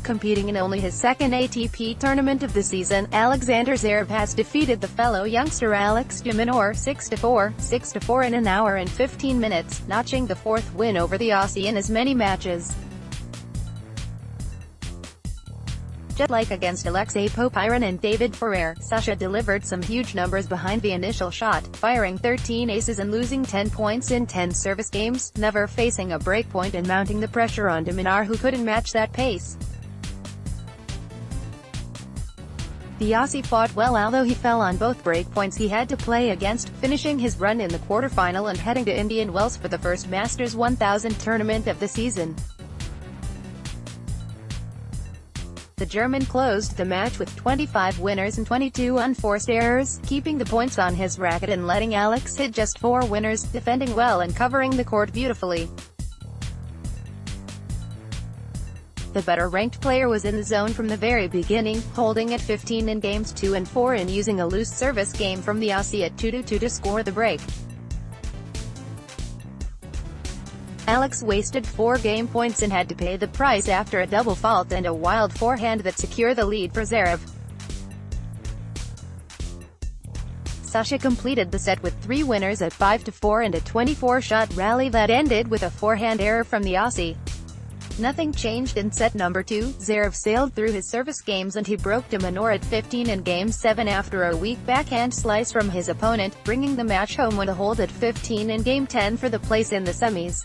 Competing in only his second ATP tournament of the season, Alexander Zverev has defeated the fellow youngster Alex de Minaur 6-4, 6-4 in an hour and 15 minutes, notching the fourth win over the Aussie in as many matches. Just like against Alexei, Popyrin and David Ferrer, Sascha delivered some huge numbers behind the initial shot, firing 13 aces and losing 10 points in 10 service games, never facing a breakpoint and mounting the pressure on de Minaur, who couldn't match that pace. The Aussie fought well, although he fell on both breakpoints he had to play against, finishing his run in the quarterfinal and heading to Indian Wells for the first Masters 1000 tournament of the season. The German closed the match with 25 winners and 22 unforced errors, keeping the points on his racket and letting Alex hit just 4 winners, defending well and covering the court beautifully. The better-ranked player was in the zone from the very beginning, holding at 15 in games 2 and 4 and using a loose service game from the Aussie at 2-2 to score the break. Alex wasted 4 game points and had to pay the price after a double fault and a wild forehand that secured the lead for Zverev. Sascha completed the set with 3 winners at 5-4 and a 24-shot rally that ended with a forehand error from the Aussie. Nothing changed in set number 2, Zverev sailed through his service games and he broke de Minaur at 15 in Game 7 after a weak backhand slice from his opponent, bringing the match home with a hold at 15 in Game 10 for the place in the semis.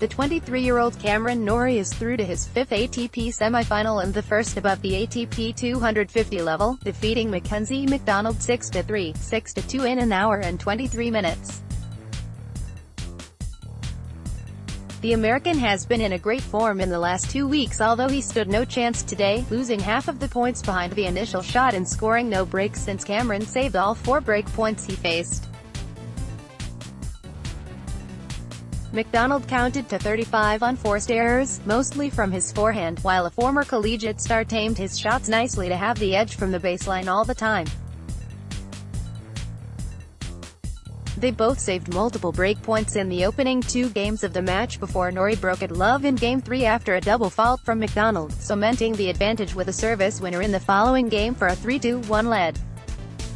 The 23-year-old Norrie is through to his 5th ATP semi-final and the first above the ATP 250 level, defeating Mackenzie McDonald 6-3, 6-2 in an hour and 23 minutes. The American has been in a great form in the last 2 weeks, although he stood no chance today, losing half of the points behind the initial shot and scoring no breaks since Cameron saved all 4 break points he faced. McDonald counted to 35 unforced errors, mostly from his forehand, while a former collegiate star tamed his shots nicely to have the edge from the baseline all the time. They both saved multiple breakpoints in the opening 2 games of the match before Norrie broke at love in Game 3 after a double fault from McDonald, cementing the advantage with a service winner in the following game for a 3-2-1 lead.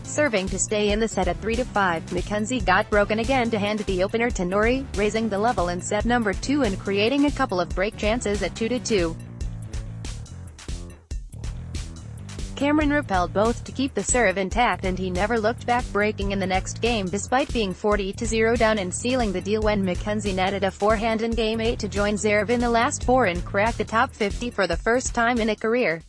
Serving to stay in the set at 3-5, Mackenzie got broken again to hand the opener to Norrie, raising the level in set number 2 and creating a couple of break chances at 2-2. Cameron repelled both to keep the serve intact and he never looked back, breaking in the next game despite being 40-0 down and sealing the deal when Mackenzie netted a forehand in Game 8 to join Zverev in the last 4 and crack the top 50 for the first time in a career.